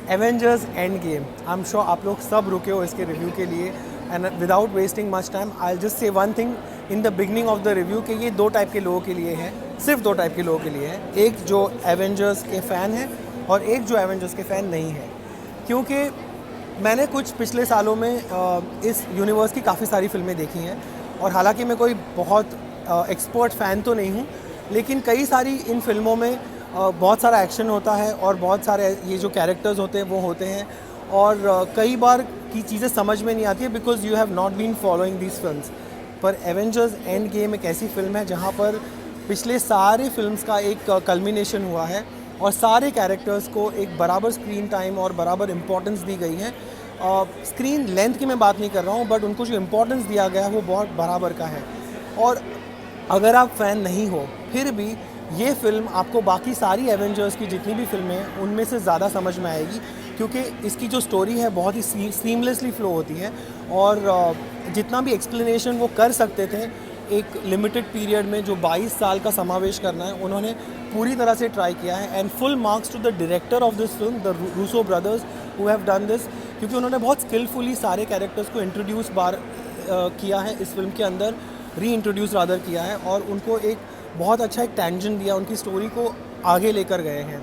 Avengers end game, I am sure आप लोग सब रुके हो इसके रिव्यू के लिए, and without wasting much time I will just say one thing in the beginning of the review कि ये दो टाइप के लोगों के लिए है, सिर्फ दो टाइप के लोगों के लिए है, एक जो एवेंजर्स के फ़ैन है और एक जो एवेंजर्स के फ़ैन नहीं है। क्योंकि मैंने कुछ पिछले सालों में इस यूनिवर्स की काफ़ी सारी फिल्में देखी हैं, और हालांकि मैं कोई बहुत एक्सपर्ट फ़ैन तो नहीं हूँ, लेकिन कई सारी इन फिल्मों में बहुत सारा एक्शन होता है और बहुत सारे ये जो कैरेक्टर्स होते हैं वो होते हैं, और कई बार की चीज़ें समझ में नहीं आती है because you have not been following these films. पर एवेंजर्स एंड गेम एक ऐसी फिल्म है जहाँ पर पिछले सारे फिल्म्स का एक कल्मिनेशन हुआ है और सारे कैरेक्टर्स को एक बराबर स्क्रीन टाइम और बराबर इम्पोर्टेंस दी गई है। स्क्रीन लेंथ की मैं बात नहीं कर रहा हूँ, बट उनको जो इम्पोर्टेंस दिया गया है वो बहुत बराबर का है। और अगर आप फ़ैन नहीं हो फिर भी ये फ़िल्म आपको बाकी सारी एवेंजर्स की जितनी भी फिल्में हैं उनमें से ज़्यादा समझ में आएगी, क्योंकि इसकी जो स्टोरी है बहुत ही सीमलेसली फ़्लो होती है, और जितना भी एक्सप्लेनेशन वो कर सकते थे एक लिमिटेड पीरियड में जो 22 साल का समावेश करना है, उन्होंने पूरी तरह से ट्राई किया है। And full marks to the director of this film, the Russo brothers who have done this, क्योंकि उन्होंने बहुत स्किलफुली सारे कैरेक्टर्स को इंट्रोड्यूस किया है इस फिल्म के अंदर, री इंट्रोड्यूस रादर किया है, और उनको एक बहुत अच्छा एक टेंजेंट दिया, उनकी स्टोरी को आगे लेकर गए हैं।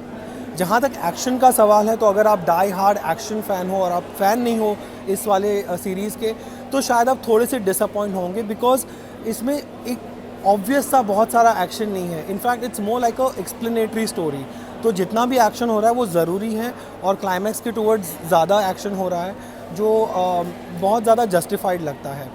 जहाँ तक एक्शन का सवाल है तो अगर आप डाई हार्ड एक्शन फ़ैन हो और आप फ़ैन नहीं हो इस वाले सीरीज़ के, तो शायद आप थोड़े से डिसअपॉइंट होंगे, बिकॉज इसमें एक ऑब्वियस सा बहुत सारा एक्शन नहीं है। In fact it's more like a explanatory story. तो जितना भी एक्शन हो रहा है वो ज़रूरी है, और क्लाइमैक्स के टुवर्ड्स ज़्यादा एक्शन हो रहा है जो बहुत ज़्यादा जस्टिफाइड लगता है।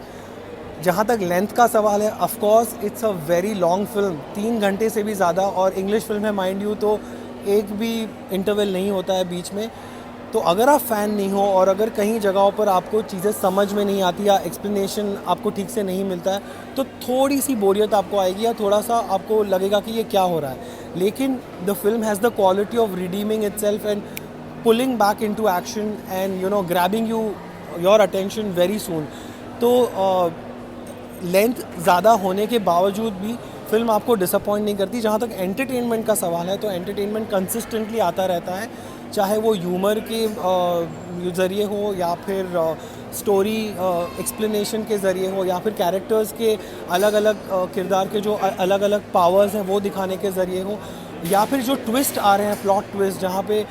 जहाँ तक लेंथ का सवाल है, of course it's a very long film, 3 घंटे से भी ज़्यादा, और इंग्लिश फिल्म है माइंड यू, तो एक भी इंटरवल नहीं होता है बीच में। तो अगर आप फ़ैन नहीं हो और अगर कहीं जगहों पर आपको चीज़ें समझ में नहीं आती या एक्सप्लेनेशन आपको ठीक से नहीं मिलता है, तो थोड़ी सी बोरियत आपको आएगी या थोड़ा सा आपको लगेगा कि ये क्या हो रहा है। लेकिन the film has the quality of redeeming itself and pulling back into action and grabbing your attention very soon. तो लेंथ ज़्यादा होने के बावजूद भी फिल्म आपको डिसअपॉइंट नहीं करती। जहाँ तक एंटरटेनमेंट का सवाल है तो एंटरटेनमेंट कंसिस्टेंटली आता रहता है, चाहे वो ह्यूमर के ज़रिए हो या फिर स्टोरी एक्सप्लेनेशन के ज़रिए हो या फिर कैरेक्टर्स के अलग अलग किरदार के जो अलग अलग पावर्स हैं वो दिखाने के ज़रिए हो, या फिर जो ट्विस्ट आ रहे हैं, प्लॉट ट्विस्ट, जहाँ पे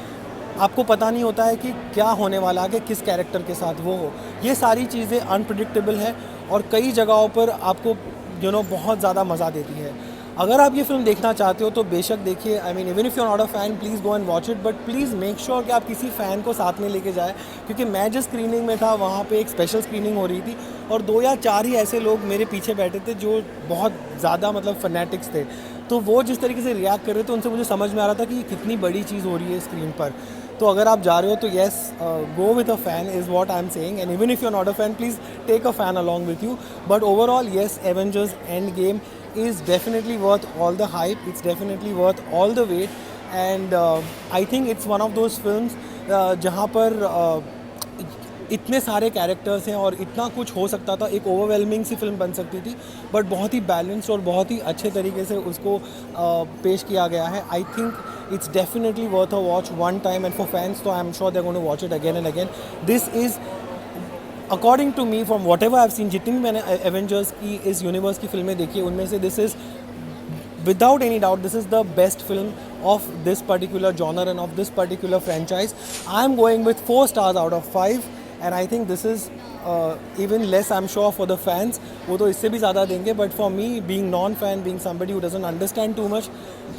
आपको पता नहीं होता है कि क्या होने वाला है, कि किस कैरेक्टर के साथ वो हो। ये सारी चीज़ें अनप्रिडिक्टेबल है और कई जगहों पर आपको बहुत ज़्यादा मज़ा देती है। अगर आप ये फिल्म देखना चाहते हो तो बेशक देखिए। I mean even if you are not a fan please go and watch it, but please make sure कि आप किसी फ़ैन को साथ में लेके जाए, क्योंकि मैं जिस स्क्रीनिंग में था वहाँ पे एक स्पेशल स्क्रीनिंग हो रही थी और 2 या 4 ही ऐसे लोग मेरे पीछे बैठे थे जो बहुत ज़्यादा फनेटिक्स थे। तो वो जिस तरीके से रिएक्ट कर रहे थे उनसे मुझे समझ में आ रहा था कि ये कितनी बड़ी चीज़ हो रही है स्क्रीन पर। तो अगर आप जा रहे हो तो yes, go with a fan is what I am saying, and even if you are not a fan please take a fan along with you. But overall yes, Avengers Endgame is definitely worth all the hype, it's definitely worth all the wait, and I think it's one of those films जहाँ पर इतने सारे characters हैं और इतना कुछ हो सकता था, एक ओवरवेलमिंग सी फिल्म बन सकती थी, बट बहुत ही बैलेंस्ड और बहुत ही अच्छे तरीके से उसको पेश किया गया है। I think it's definitely worth a watch one time, and for fans so I'm sure they're going to watch it again and again. This is according to me, from whatever I have seen, जितनी भी मैंने Avengers की इस universe की फिल्में देखी उनमें से this is without any doubt this is the best film of this particular genre end of this particular franchise. I am going with 4 stars out of 5, and I think this is even less I am sure for the fans, वो तो इससे भी ज़्यादा देंगे, but for me being non fan, being somebody who doesn't understand too much,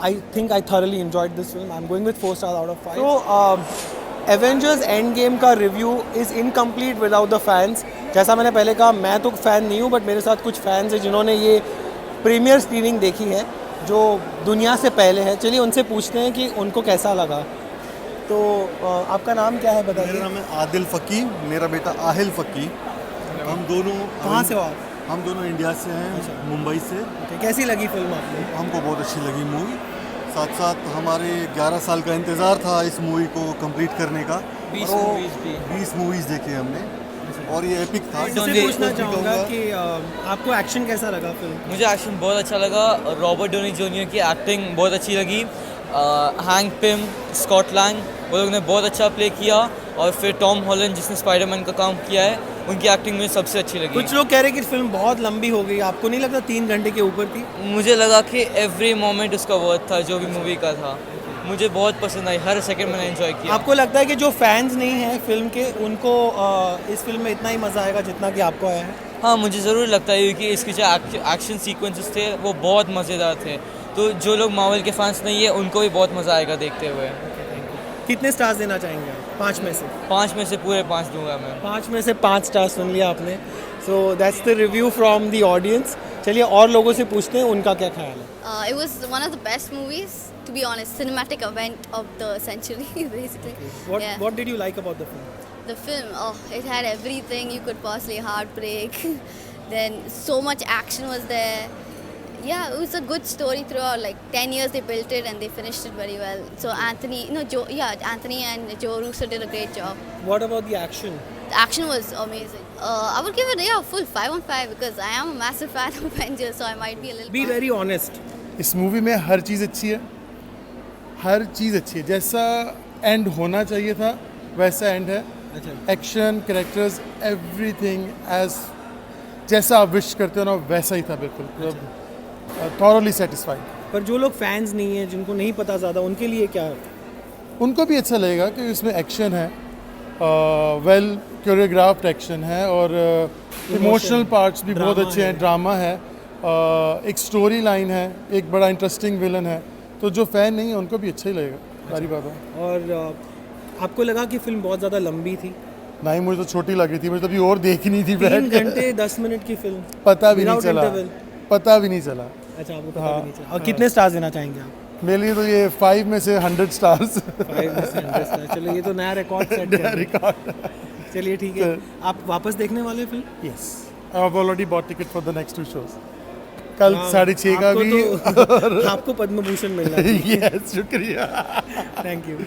I think I thoroughly enjoyed this film. I am going with 4 stars out of 5. So Avengers Endgame का review is incomplete without the fans. जैसा मैंने पहले कहा, मैं तो fan नहीं हूँ, but मेरे साथ कुछ फ़ैन्स हैं जिन्होंने ये प्रीमियर स्क्रीनिंग देखी है जो दुनिया से पहले है। चलिए उनसे पूछते हैं कि उनको कैसा लगा। तो आपका नाम क्या है बताइए? मेरा नाम है आदिल फ़की, मेरा बेटा आहिल फ़की। हम दोनों कहाँ से हो आप? हम दोनों इंडिया से हैं। अच्छा। मुंबई से। कैसी लगी फिल्म आपको? हमको बहुत अच्छी लगी मूवी। साथ साथ हमारे 11 साल का इंतज़ार था इस मूवी को कंप्लीट करने का। 20 मूवीज़ देखी हमने और ये एपिक था। इससे पूछना चाहूँगा कि आपको एक्शन कैसा लगा फिल्म? मुझे एक्शन बहुत अच्छा लगा। रॉबर्ट डोनी जूनियर की एक्टिंग बहुत अच्छी लगी। हैंक पिम, स्कॉट लैंग, वो लोग ने बहुत अच्छा प्ले किया। और फिर टॉम हॉलैंड जिसने स्पाइडरमैन का काम किया है, उनकी एक्टिंग मुझे सबसे अच्छी लगी। कुछ लोग कह रहे हैं कि फिल्म बहुत लंबी हो गई, आपको नहीं लगता 3 घंटे के ऊपर थी? मुझे लगा कि एवरी मोमेंट उसका वर्थ था, जो भी मूवी का था। मुझे बहुत पसंद आई, हर सेकंड मैंने एंजॉय किया। आपको लगता है कि जो फैंस नहीं हैं फिल्म के, उनको इस फिल्म में इतना ही मज़ा आएगा जितना कि आपको आया है? हाँ, मुझे ज़रूर लगता है क्योंकि इसके जो एक्शन सीक्वेंसेस थे वो बहुत मज़ेदार थे। तो जो लोग मार्वल के फैंस नहीं है उनको भी बहुत मज़ा आएगा देखते हुए। कितने स्टार्स देना चाहेंगे आप 5 में से? 5 में से पूरे 5 दूंगा मैं। 5 में से 5 स्टार सुन लिया आपने। So that's the review from the audience. चलिए और लोगों से पूछते हैं उनका क्या ख्याल है। It was one of the best movies, to be honest, cinematic event of the century, basically. What did you like about the film? The film, it had everything you could possibly heartbreak. Then so much action was there. Yeah, it was a good story throughout. Like 10 years they built it and they finished it very well. So Anthony and Joe Russo did a great job. What about the action? The action was amazing. I would give it full 5 on 5 because I am a massive fan of Avengers, so I might be a little. Be very honest. इस movie में हर चीज़ अच्छी है, हर चीज़ अच्छी है। जैसा and होना चाहिए था वैसा एंड है। अच्छा। एक्शन, कैरेक्टर्स, एवरीथिंग एज जैसा आप विश करते हो ना वैसा ही था बिल्कुल। Thoroughly satisfied. पर जो लोग फैंस नहीं हैं, जिनको नहीं पता ज़्यादा, उनके लिए क्या है? उनको भी अच्छा लगेगा कि इसमें एक्शन है, वेल कोरियोग्राफ्ड एक्शन है और इमोशनल पार्ट्स भी बहुत अच्छे हैं, ड्रामा है, एक स्टोरी लाइन है, एक बड़ा इंटरेस्टिंग विलन है। तो जो फ़ैन नहीं है उनको भी अच्छा ही लगेगा, सारी बात है। और आपको लगा कि फिल्म बहुत ज़्यादा लंबी थी? नहीं, मुझे तो छोटी लग रही थी, मुझे तो अभी और देखनी थी। 3 घंटे 10 मिनट की फिल्म, पता भी नहीं Without चला, interval? पता भी नहीं चला। अच्छा, आपको पता भी नहीं चला। और कितने स्टार्स देना चाहेंगे आप? मेरे लिए तो ये 5 में से 100 स्टार्स। 5 में से 100 स्टार। चलो, ये तो नया रिकॉर्ड सेट कर रिकॉर्ड। चलिए ठीक है। आप वापस देखने वाले हैं film? Yes, I have already bought ticket for the next 2 shows. कल 6:30 का भी। आपको पद्म भूषण मिलना है। यस, शुक्रिया। Thank you.